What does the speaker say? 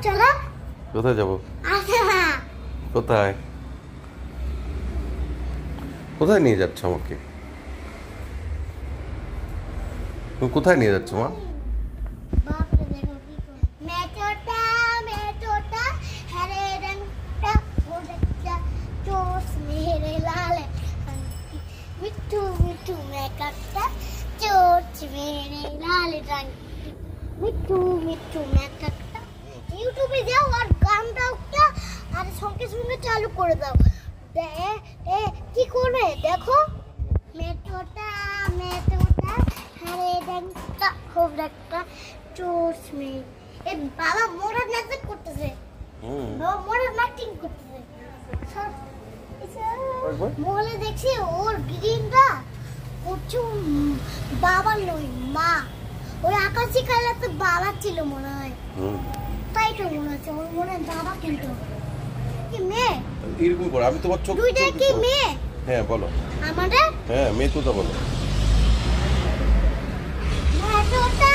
চলো। কোথায় যাবো? কোথায় কোথায় নিয়ে যাচ্ছ আমাকে? তুমি কোথায় নিয়ে যাচ্ছ মা? मिट्टू मिट्टू मैं कट्टा चोच मेरे लाल रंग मिट्टू मिट्टू मैं कट्टा यूट्यूबे जाओ और गानটা উঠা আর সঙ্গে সঙ্গে চালু করে দাও এ কি করে দেখো মেটোটা হরে রংটা খুব একটা চোচ মে এ বাবা মোরা নাচ করতেছে বাবা মোরা নাচিং করতেছে মোলে দেখছি ওর গ্রিনটা প্রচুর বাবা নয় মা ওই আকাশি কালার তো বাবা ছিল মনে হয় তাই তো মনে হচ্ছে ওর মনে হয় বাবা কিন্তু কি মেয়ে এরকম করে আমি তোমার চোখ দুইটা কি মেয়ে হ্যাঁ বলো আমাদের হ্যাঁ মেয়ে কোথা বলো মেয়েটা